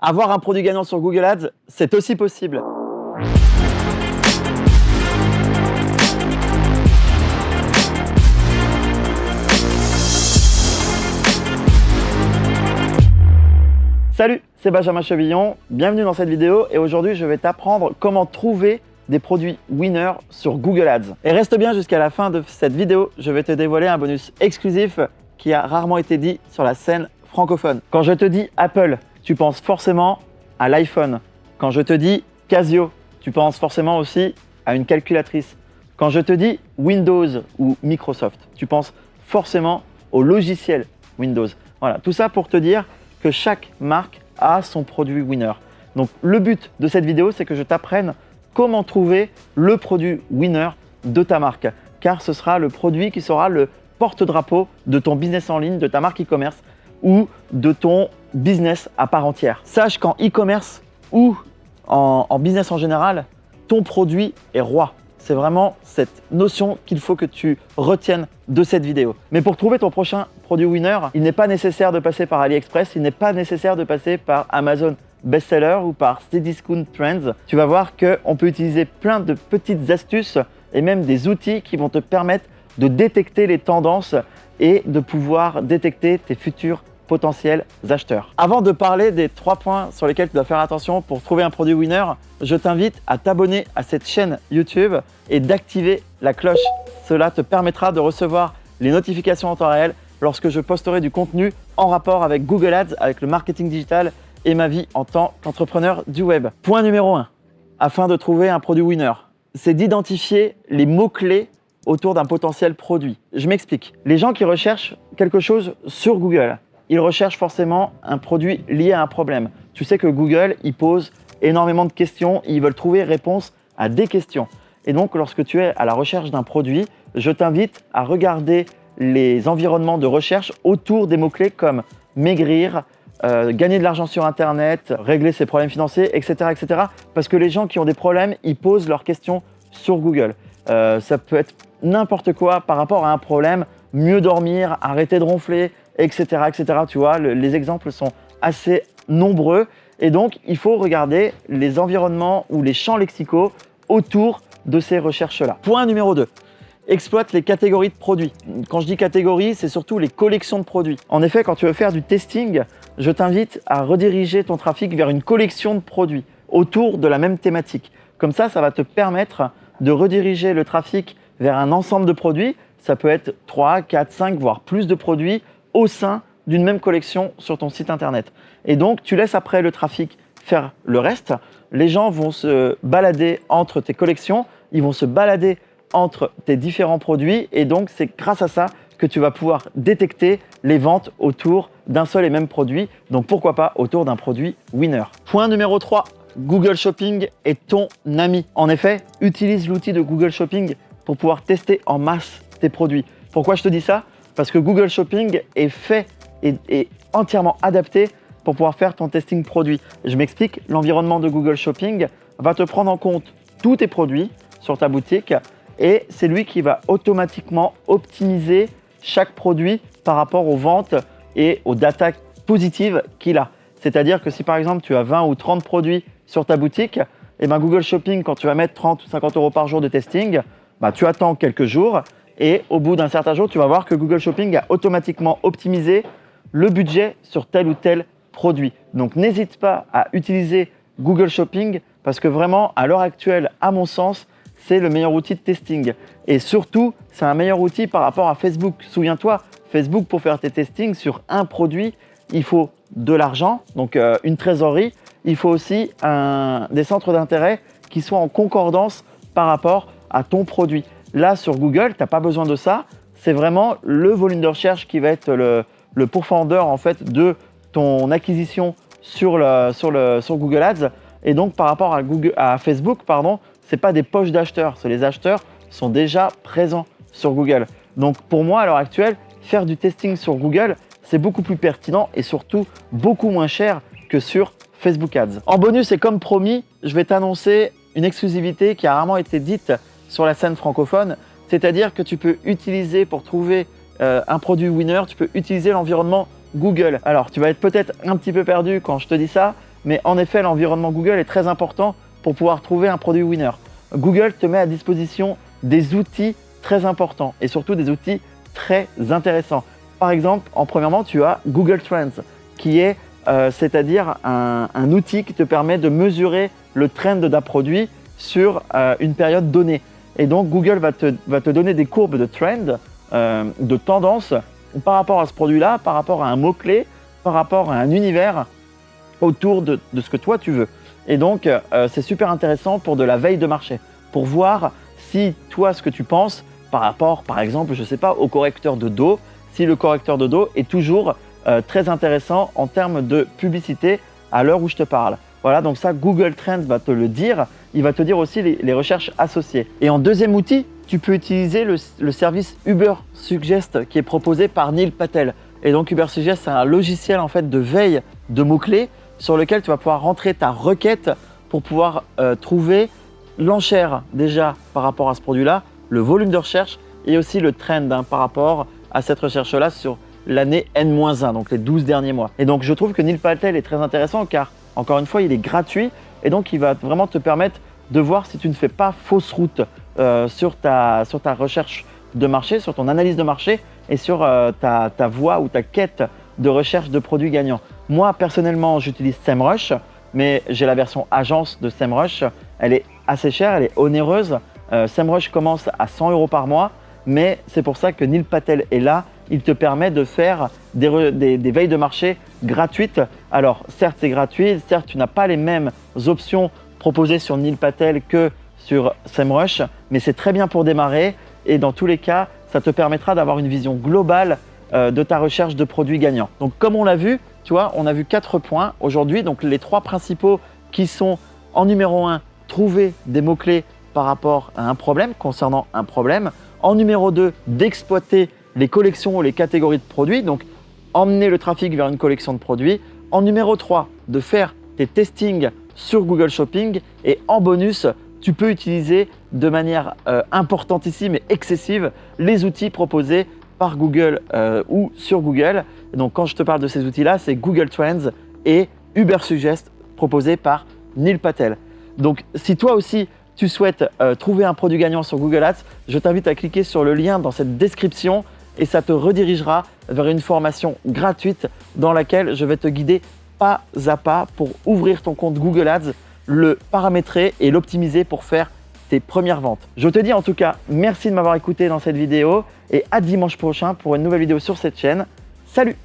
Avoir un produit gagnant sur Google Ads, c'est aussi possible. Salut, c'est Benjamin Chevillon, bienvenue dans cette vidéo et aujourd'hui je vais t'apprendre comment trouver des produits winners sur Google Ads. Et reste bien jusqu'à la fin de cette vidéo, je vais te dévoiler un bonus exclusif qui a rarement été dit sur la scène francophone. Quand je te dis Apple, tu penses forcément à l'iPhone. Quand je te dis Casio, tu penses forcément aussi à une calculatrice. Quand je te dis Windows ou Microsoft, tu penses forcément au logiciel Windows. Voilà, tout ça pour te dire que chaque marque a son produit winner. Donc le but de cette vidéo, c'est que je t'apprenne comment trouver le produit winner de ta marque, car ce sera le produit qui sera le porte-drapeau de ton business en ligne, de ta marque e-commerce ou de ton business à part entière. Sache qu'en e-commerce ou en business en général, ton produit est roi. C'est vraiment cette notion qu'il faut que tu retiennes de cette vidéo. Mais pour trouver ton prochain produit winner, il n'est pas nécessaire de passer par AliExpress, il n'est pas nécessaire de passer par Amazon Bestseller ou par Cdiscount Trends. Tu vas voir qu'on peut utiliser plein de petites astuces et même des outils qui vont te permettre de détecter les tendances et de pouvoir détecter tes futurs potentiels acheteurs. Avant de parler des 3 points sur lesquels tu dois faire attention pour trouver un produit winner, je t'invite à t'abonner à cette chaîne YouTube et d'activer la cloche. Cela te permettra de recevoir les notifications en temps réel lorsque je posterai du contenu en rapport avec Google Ads, avec le marketing digital et ma vie en tant qu'entrepreneur du web. Point numéro 1, afin de trouver un produit winner, c'est d'identifier les mots-clés autour d'un potentiel produit. Je m'explique. Les gens qui recherchent quelque chose sur Google, ils recherchent forcément un produit lié à un problème. Tu sais que Google, il pose énormément de questions, ils veulent trouver réponse à des questions. Et donc, lorsque tu es à la recherche d'un produit, je t'invite à regarder les environnements de recherche autour des mots-clés comme maigrir, gagner de l'argent sur Internet, régler ses problèmes financiers, etc., etc. Parce que les gens qui ont des problèmes, ils posent leurs questions sur Google. Ça peut être n'importe quoi par rapport à un problème, mieux dormir, arrêter de ronfler, etc., etc. Tu vois, les exemples sont assez nombreux et donc il faut regarder les environnements ou les champs lexicaux autour de ces recherches-là. Point numéro 2. Exploite les catégories de produits. Quand je dis catégories, c'est surtout les collections de produits. En effet, quand tu veux faire du testing, je t'invite à rediriger ton trafic vers une collection de produits autour de la même thématique. Comme ça va te permettre de rediriger le trafic vers un ensemble de produits. Ça peut être 3, 4, 5, voire plus de produits au sein d'une même collection sur ton site internet. Et donc, tu laisses après le trafic faire le reste. Les gens vont se balader entre tes collections, ils vont se balader entre tes différents produits et donc c'est grâce à ça que tu vas pouvoir détecter les ventes autour d'un seul et même produit. Donc pourquoi pas autour d'un produit winner. Point numéro 3, Google Shopping est ton ami. En effet, utilise l'outil de Google Shopping pour pouvoir tester en masse tes produits. Pourquoi je te dis ça? Parce que Google Shopping est fait et entièrement adapté pour pouvoir faire ton testing produit. Je m'explique, l'environnement de Google Shopping va te prendre en compte tous tes produits sur ta boutique et c'est lui qui va automatiquement optimiser chaque produit par rapport aux ventes et aux datas positives qu'il a. C'est-à-dire que si par exemple tu as 20 ou 30 produits sur ta boutique, et Google Shopping, quand tu vas mettre 30 ou 50 € par jour de testing, tu attends quelques jours et au bout d'un certain jour, tu vas voir que Google Shopping a automatiquement optimisé le budget sur tel ou tel produit. Donc n'hésite pas à utiliser Google Shopping parce que vraiment, à l'heure actuelle, à mon sens, c'est le meilleur outil de testing. Et surtout, c'est un meilleur outil par rapport à Facebook. Souviens-toi, Facebook, pour faire tes testings sur un produit, il faut de l'argent, donc une trésorerie. Il faut aussi des centres d'intérêt qui soient en concordance par rapport à ton produit. Là, sur Google, tu n'as pas besoin de ça. C'est vraiment le volume de recherche qui va être le pourfendeur en fait, de ton acquisition sur Google Ads. Et donc, par rapport à Facebook, ce n'est pas des poches d'acheteurs. Les acheteurs sont déjà présents sur Google. Donc, pour moi, à l'heure actuelle, faire du testing sur Google, c'est beaucoup plus pertinent et surtout beaucoup moins cher que sur Facebook Ads. En bonus et comme promis, je vais t'annoncer une exclusivité qui a rarement été dite sur la scène francophone, c'est-à-dire que tu peux utiliser pour trouver un produit winner, tu peux utiliser l'environnement Google. Alors, tu vas être peut-être un petit peu perdu quand je te dis ça, mais en effet, l'environnement Google est très important pour pouvoir trouver un produit winner. Google te met à disposition des outils très importants et surtout des outils très intéressants. Par exemple, premièrement, tu as Google Trends, qui est c'est-à-dire un outil qui te permet de mesurer le trend d'un produit sur une période donnée. Et donc, Google va te donner des courbes de trend, de tendance par rapport à ce produit-là, par rapport à un mot-clé, par rapport à un univers autour de ce que toi tu veux. Et donc, c'est super intéressant pour de la veille de marché, pour voir si toi, ce que tu penses par rapport, par exemple, je ne sais pas, au correcteur de dos, si le correcteur de dos est toujours très intéressant en termes de publicité à l'heure où je te parle. Voilà, donc ça, Google Trends va te le dire. Il va te dire aussi les recherches associées. Et en deuxième outil, tu peux utiliser le service Ubersuggest qui est proposé par Neil Patel. Et donc Ubersuggest, c'est un logiciel en fait de veille de mots-clés sur lequel tu vas pouvoir rentrer ta requête pour pouvoir trouver l'enchère déjà par rapport à ce produit-là, le volume de recherche et aussi le trend par rapport à cette recherche-là sur l'année N-1, donc les 12 derniers mois. Et donc je trouve que Neil Patel est très intéressant car encore une fois, il est gratuit et donc il va vraiment te permettre de voir si tu ne fais pas fausse route sur ta recherche de marché, sur ton analyse de marché et sur ta voie ou ta quête de recherche de produits gagnants. Moi, personnellement, j'utilise SEMrush, mais j'ai la version agence de SEMrush. Elle est assez chère, elle est onéreuse. SEMrush commence à 100 € par mois, mais c'est pour ça que Neil Patel est là. Il te permet de faire des veilles de marché gratuites. Alors, certes, c'est gratuit. Certes, tu n'as pas les mêmes options proposées sur Neil Patel que sur SEMrush, mais c'est très bien pour démarrer. Et dans tous les cas, ça te permettra d'avoir une vision globale de ta recherche de produits gagnants. Donc, comme on l'a vu, tu vois, on a vu 4 points aujourd'hui. Donc, les 3 principaux qui sont en numéro 1, trouver des mots-clés par rapport à un problème, concernant un problème. En numéro 2, d'exploiter les collections ou les catégories de produits, donc emmener le trafic vers une collection de produits. En numéro 3, de faire tes testings sur Google Shopping. Et en bonus, tu peux utiliser de manière importantissime et excessive les outils proposés par Google ou sur Google. Donc quand je te parle de ces outils-là, c'est Google Trends et Ubersuggest proposés par Neil Patel. Donc si toi aussi, tu souhaites trouver un produit gagnant sur Google Ads, je t'invite à cliquer sur le lien dans cette description et ça te redirigera vers une formation gratuite dans laquelle je vais te guider pas à pas pour ouvrir ton compte Google Ads, le paramétrer et l'optimiser pour faire tes premières ventes. Je te dis en tout cas merci de m'avoir écouté dans cette vidéo et à dimanche prochain pour une nouvelle vidéo sur cette chaîne. Salut!